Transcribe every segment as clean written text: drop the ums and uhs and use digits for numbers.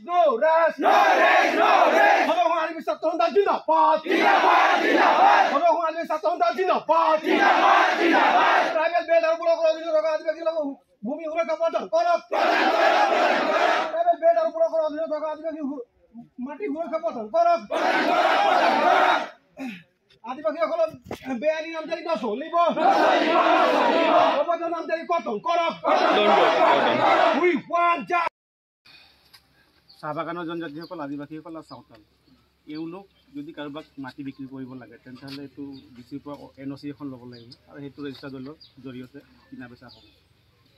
No rest. No rest. No rest. Kalau orang ada satu orang tidak pat. Tidak pat. Tidak pat. Kalau orang ada satu orang tidak pat. Tidak pat. Tidak pat. Tribal belt আর পুরো করে দিল টাকা দিবে কি লাগো ভূমি উড়ে কাপড় করব। ট্রাইবাল বেল্ট আর পুরো করে দিল টাকা দিবে কি মাটি উড়ে কাপড় করব। আদিবাসী সকল বেআইনি নামজারি না চলিব। অবৈধ নামজারি কত করব। We want justice. চাহ বাগানৰ জনজাতিসকল আদিবাসীসকল আৰু চাওতাল এওঁলোক যদি কাৰোবাক মাটি বিক্ৰী কৰিব লাগে তেতিয়াহ'লে এইটো ডিচিৰ পৰা NOC এখন ল'ব লাগিব আৰু সেইটো ৰেজিষ্টাৰ দলৰ জৰিয়তে কিনা বেচা হ'ব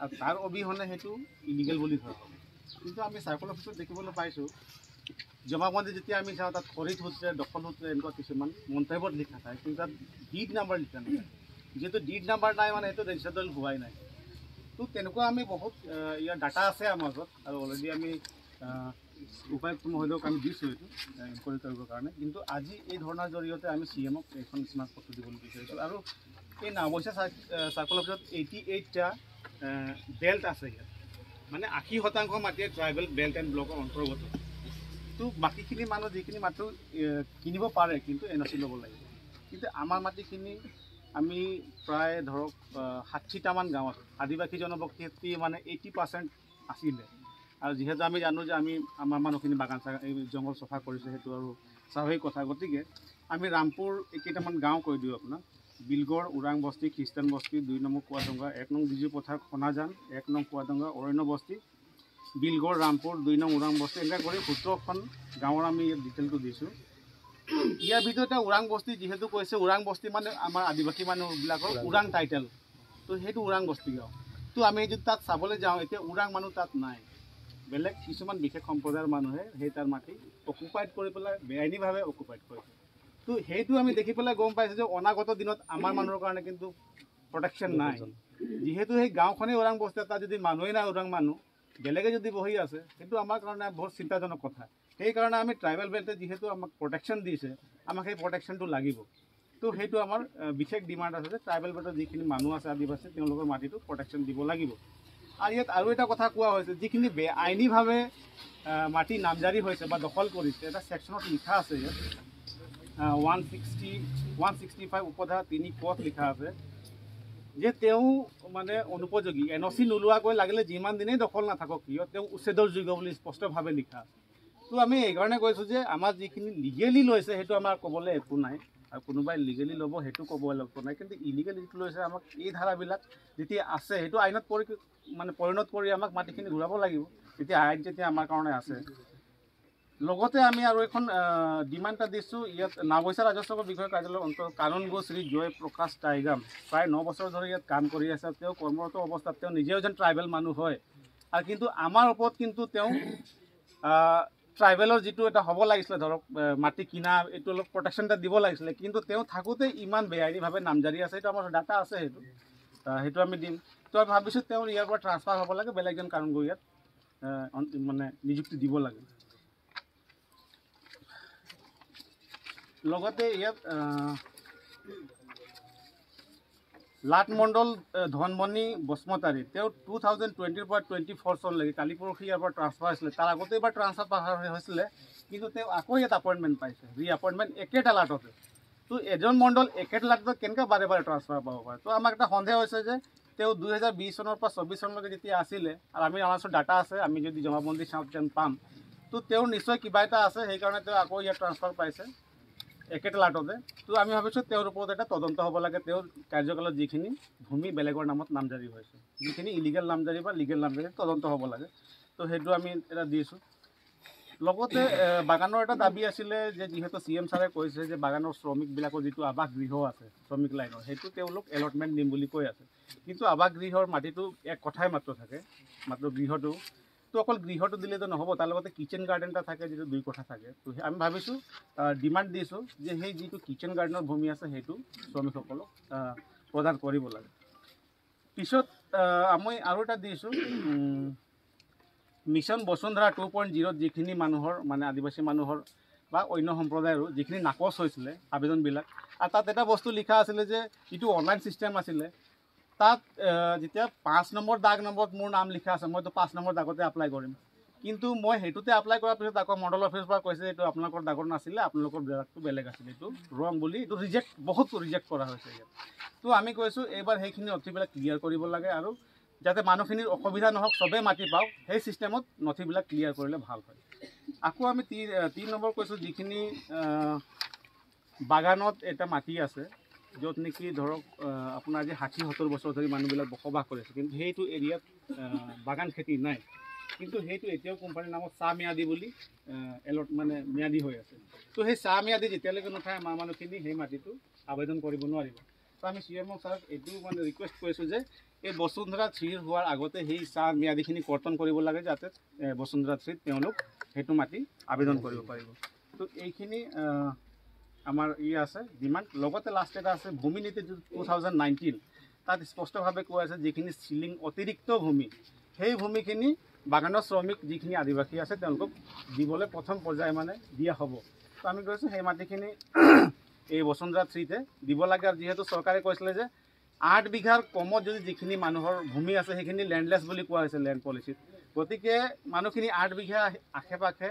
আৰু তাৰ অবিহনে সেইটো ইলিগেল বুলি ধৰা হ'ব। কিন্তু আমি চাৰ্কল অফিচত দেখিবলৈ পাইছোঁ জমাবন্দী যেতিয়া আমি চাওঁ তাত খৰিত সূত্ৰে দখল সূত্ৰে এনেকুৱা কিছুমান মন্তব্যত লিখা থাকে কিন্তু তাত ডিড নাম্বাৰ লিখা নাথাকে। যিহেতু ডিড নাম্বাৰ নাই মানে সেইটো ৰেজিষ্টাৰ দল হোৱাই নাই। তো তেনেকুৱা আমি বহুত ইয়াৰ ডাটা আছে আমাৰ মাজত আৰু অলৰেডি আমি উপায়ুক্ত মহোদয়ক আমি দিছোঁ এইটো ইনকুৱাৰী কৰিবৰ কাৰণে। কিন্তু আজি এই ধৰ্ণাৰ জৰিয়তে আমি CMক এখন স্মাৰক পত্ৰ দিবলৈ বিচাৰিছোঁ আৰু এই নাওবৈচা চাৰ্কল অফিচত 88টা বেল্ট আছে ইয়াত মানে 80% মাটিয়ে ট্ৰাইবেল বেল্ট এণ্ড ব্লকৰ অন্তৰ্গত। তো বাকীখিনি মানুহ যিখিনি মাটি কিনিব পাৰে কিন্তু NOC ল'ব লাগিব। কিন্তু আমাৰ মাটিখিনি আমি প্ৰায় ধৰক 60টামান গাঁৱত আদিবাসী জনবসতি মানে 80% আছিলে আৰু যিহেতু আমি জানো যে আমি আমাৰ মানুহখিনি বাগান এই জংঘল চফা কৰিছে সেইটো আৰু স্বাভাৱিক কথা। গতিকে আমি ৰামপুৰ কেইটামান গাঁও কৈ দিওঁ আপোনাক বিলগড় ওৰাং বস্তি খ্ৰীষ্টান বস্তি 2 নং কুৱাডঙ্গা 1 নং বিজু পথাৰ খনাজান 1 নং কুৱাডঙ্গা অৰণ্য বস্তি বিলগড় ৰামপুৰ 2 নং ওৰাং বস্তি এনেকৈ কৰি 17খন গাঁৱৰ আমি ডিটেইলটো দিছোঁ। ইয়াৰ ভিতৰতে ওৰাং বস্তি যিহেতু কৈছে ওৰাং বস্তি মানে আমাৰ আদিবাসী মানুহবিলাকৰ ওৰাং টাইটেল তো সেইটো ওৰাং বস্তি গাঁও। তো আমি যদি তাত চাবলৈ যাওঁ এতিয়া ওৰাং মানুহ তাত নাই বেলেগ কিছুমান বিশেষ সম্প্ৰদায়ৰ মানুহে সেই তাৰ মাটি অকুপাইড কৰি পেলাই বেআইনীভাৱে অকুপাইড কৰিছে। তো সেইটো আমি দেখি পেলাই গম পাইছোঁ যে অনাগত দিনত আমাৰ মানুহৰ কাৰণে কিন্তু প্ৰটেকশ্যন নাই। যিহেতু সেই গাঁওখনেই ওৰাং বস্তি তাত যদি মানুহেই নাই ওৰাং মানুহ বেলেগে যদি বহি আছে সেইটো আমাৰ কাৰণে বহুত চিন্তাজনক কথা। সেইকাৰণে আমি ট্ৰাইবেল বেল্টে যিহেতু আমাক প্ৰটেকশ্যন দিছে আমাক সেই প্ৰটেকশ্যনটো লাগিব। তো সেইটো আমাৰ বিশেষ ডিমাণ্ড আছে যে ট্ৰাইবেল বেল্টৰ যিখিনি মানুহ আছে আদিবাসী তেওঁলোকৰ মাটিটো প্ৰটেকশ্যন দিব লাগিব। আৰু ইয়াত আৰু এটা কথা কোৱা হৈছে যিখিনি বেআইনীভাৱে মাটি নামজাৰি হৈছে বা দখল কৰিছে এটা ছেকশ্যনত লিখা আছে ইয়াত 165 উপধা 3 পথ লিখা আছে যে তেওঁ মানে অনুপযোগী NOC নোলোৱাকৈ লাগিলে যিমান দিনেই দখল নাথাকক কিয় তেওঁ উচ্ছেদৰ যোগ্য বুলি স্পষ্টভাৱে লিখা আছে। তো আমি এইকাৰণে কৈছোঁ যে আমাৰ যিখিনি লিগেলি লৈছে সেইটো আমাৰ ক'বলৈ একো নাই আৰু কোনোবাই লিগেলি ল'ব সেইটো ক'বলৈ একো নাই। কিন্তু ইলিগেল যিটো লৈছে আমাক এই ধাৰাবিলাক যেতিয়া আছে সেইটো আইনত পৰিণত কৰি আমাক মাটিখিনি ঘূৰাব লাগিব তেতিয়া আইন যেতিয়া আমাৰ কাৰণে আছে। লগতে আমি আৰু এখন ডিমাণ্ড এটা দিছোঁ ইয়াত নাওবৈচা ৰাজস্ব বিষয়া কাৰ্যালয়ৰ অন্তৰ্গত কানুনগো শ্ৰী জয় প্ৰকাশ টাইগাম প্ৰায় 9 বছৰ ধৰি ইয়াত কাম কৰি আছে। তেওঁ কৰ্মৰত অৱস্থাত তেওঁ নিজেও এজন ট্ৰাইবেল মানুহ হয় আৰু কিন্তু আমাৰ ওপৰত কিন্তু তেওঁ ট্ৰাইবেলৰ যিটো এটা হ'ব লাগিছিলে ধৰক মাটি কিনা এইটো অলপ প্ৰটেকশ্যন এটা দিব লাগিছিলে কিন্তু তেওঁ থাকোঁতে ইমান বেআইনীভাৱে নামজাৰি আছে সেইটো আমাৰ ডাটা আছে সেইটো আমি দিম। তো আমি ভাবিছোঁ তেওঁ ইয়াৰ পৰা ট্ৰান্সফাৰ হ'ব লাগে বেলেগ এজন কানুনগো ইয়াত মানে নিযুক্তি দিব লাগে। লগতে ইয়াত লাট মণ্ডল ধনমণি বসমতাৰী তেওঁ 2020 পৰা 24 চনলৈকে কালি পৰহি ইয়াৰ পৰা ট্ৰান্সফাৰ হৈছিলে তাৰ আগতে এবাৰ ট্ৰান্সফাৰ হৈছিলে কিন্তু তেওঁ আকৌ ইয়াত এপইণ্টমেণ্ট পাইছে ৰিএপইণ্টমেণ্ট একেটা লাটতে। তো এজন মণ্ডল একেটা লাটত কেনেকৈ বাৰে বাৰে ট্ৰান্সফাৰ পাব পাৰে। তো আমাক এটা সন্দেহ হৈছে যে তেওঁ 2020 চনৰ পৰা 24 চনলৈকে যেতিয়া আছিলে আৰু আমাৰ ওচৰত ডাটা আছে আমি যদি জমাবন্দী চাওঁ তেতিয়া পাম। তো তেওঁৰ নিশ্চয় কিবা এটা আছে সেইকাৰণে তেওঁ আকৌ ইয়াত ট্ৰান্সফাৰ পাইছে একেটা লাটতে। তো আমি ভাবিছোঁ তেওঁৰ ওপৰত এটা তদন্ত হ'ব লাগে তেওঁৰ কাৰ্যকালত যিখিনি ভূমি বেলেগৰ নামত নামজাৰি হৈছে যিখিনি ইলিগেল নামজাৰি বা লিগেল নামজাৰি তদন্ত হ'ব লাগে। তো সেইটো আমি এটা দিছোঁ। লগতে বাগানৰ এটা দাবী আছিলে যে যিহেতু CM ছাৰে কৈছে যে বাগানৰ শ্ৰমিকবিলাকৰ যিটো আৱাস গৃহ আছে শ্ৰমিক লাইনৰ সেইটো তেওঁলোক এলটমেণ্ট দিম বুলি কৈ আছে কিন্তু আৱাস গৃহৰ মাটিটো এক কথাই মাত্ৰ থাকে মাত্ৰ গৃহটো। তো অকল গৃহটো দিলেতো নহ'ব তাৰ লগতে কিচেন গাৰ্ডেন এটা থাকে যিটো 2 কথা থাকে। তো আমি ভাবিছোঁ ডিমাণ্ড দিছোঁ যে সেই যিটো কিচেন গাৰ্ডেনৰ ভূমি আছে সেইটো শ্ৰমিকসকলক প্ৰদান কৰিব লাগে। পিছত আমি আৰু এটা দিছোঁ মিছন বসুন্ধৰা 2.0 যিখিনি মানুহৰ মানে আদিবাসী মানুহৰ বা অন্য সম্প্ৰদায়ৰো যিখিনি নাকচ হৈছিলে আবেদনবিলাক আৰু তাত এটা বস্তু লিখা আছিলে যে যিটো অনলাইন ছিষ্টেম আছিলে তাত যেতিয়া 5 নম্বৰ দাগ নম্বৰত মোৰ নাম লিখা আছে মইতো 5 নম্বৰ দাগতে এপ্লাই কৰিম কিন্তু মই সেইটোতে এপ্লাই কৰাৰ পিছত আকৌ মণ্ডল অফিচৰ পৰা কৈছে এইটো আপোনালোকৰ দাগৰ নাছিলে, আপোনালোকৰ দাগটো বেলেগ আছিলে, এইটো ৰং বুলি এইটো বহুত ৰিজেক্ট কৰা হৈছে ইয়াত। তো আমি কৈছোঁ এইবাৰ সেইখিনি নথিবিলাক ক্লিয়াৰ কৰিব লাগে আৰু যাতে মানুহখিনিৰ অসুবিধা নহওক, চবেই মাটি পাওক, সেই চিষ্টেমত নথিবিলাক ক্লিয়াৰ কৰিলে ভাল হয়। আকৌ আমি 3 নম্বৰ কৈছোঁ, যিখিনি বাগানত এটা মাটি আছে য'ত নেকি ধৰক আপোনাৰ আজি 60-70 বছৰ ধৰি মানুহবিলাক বসবাস কৰি আছে, কিন্তু সেইটো এৰিয়াত বাগান খেতি নাই, কিন্তু সেইটো এতিয়াও কোম্পানীৰ নামত চাহ ম্যাদী বুলি মানে ম্যাদী হৈ আছে। তো সেই চাহ ম্যাদী যেতিয়ালৈকে নাথাকে আমাৰ মানুহখিনি সেই মাটিটো আবেদন কৰিব নোৱাৰিব। তো আমি CMO ছাৰক এইটো মানে ৰিকুৱেষ্ট কৰিছোঁ যে এই বসুন্ধৰা 3 হোৱাৰ আগতে সেই চাহ ম্যাদীখিনি কৰ্তন কৰিব লাগে, যাতে বসুন্ধৰা 3 তেওঁলোক সেইটো মাটি আবেদন কৰিব পাৰিব। তো এইখিনি আমাৰ আছে ডিমাণ্ড। লগতে লাষ্ট এটা আছে ভূমি নীতি 2019, তাত স্পষ্টভাৱে কোৱা আছে যিখিনি চিলিং অতিৰিক্ত ভূমি, সেই ভূমিখিনি বাগানৰ শ্ৰমিক যিখিনি আদিবাসী আছে তেওঁলোকক দিবলৈ প্ৰথম পৰ্যায় মানে দিয়া হ'ব। তো আমি কৈছোঁ সেই মাটিখিনি এই বসুন্ধৰা 3তে দিব লাগে। আৰু যিহেতু চৰকাৰে কৈছিলে যে 8 বিঘাৰ কমত যদি যিখিনি মানুহৰ ভূমি আছে সেইখিনি লেণ্ডলেছ বুলি কোৱা হৈছে লেণ্ড পলিচিত, গতিকে মানুহখিনি 8 বিঘা আশে পাশে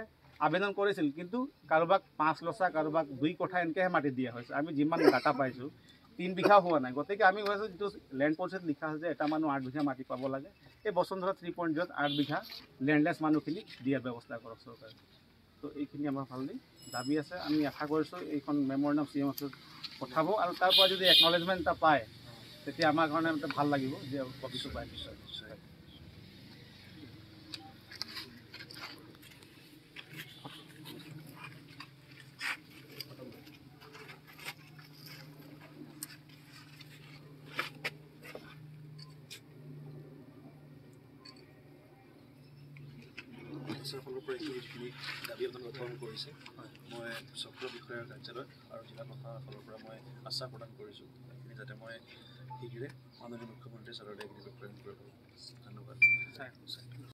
আবেদন কৰিছিল, কিন্তু কাৰোবাক 5 লচা, কাৰোবাক 2 কঠা এনেকৈহে মাটি দিয়া হৈছে। আমি যিমান ডাটা পাইছোঁ 3 বিঘাও হোৱা নাই। গতিকে আমি কৈছোঁ যিটো লেণ্ড পলিচিত লিখা আছে যে এটা মানুহ 8 বিঘা মাটি পাব লাগে, এই বসুন্ধৰা 3.0ত 8 বিঘা লেণ্ডলেছ মানুহখিনিক দিয়াৰ ব্যৱস্থা কৰক চৰকাৰে। তো এইখিনি আমাৰ ভালনি দাবী আছে। আমি আশা কৰিছোঁ এইখন মেম'ৰেণ্ডাম CM অফিচত পঠাব, আৰু তাৰ পৰা যদি একনলেজমেণ্ট এটা পায় তেতিয়া আমাৰ কাৰণে ভাল লাগিব যে কপিটো পাই নিশ্চয়। সকলৰ পৰা এইখিনি যিখিনি দাবী আপোনালোকে গ্ৰহণ কৰিছে, মই চক্ৰ বিষয়াৰ কাৰ্যালয় আৰু জিলা প্ৰশাসনৰ পৰা মই আশ্বাস প্ৰদান কৰিছোঁ এইখিনি যাতে মই শীঘ্ৰে মাননীয় মুখ্যমন্ত্ৰী ছাৰলৈ এইখিনি প্ৰেৰণ কৰিব। ধন্যবাদ।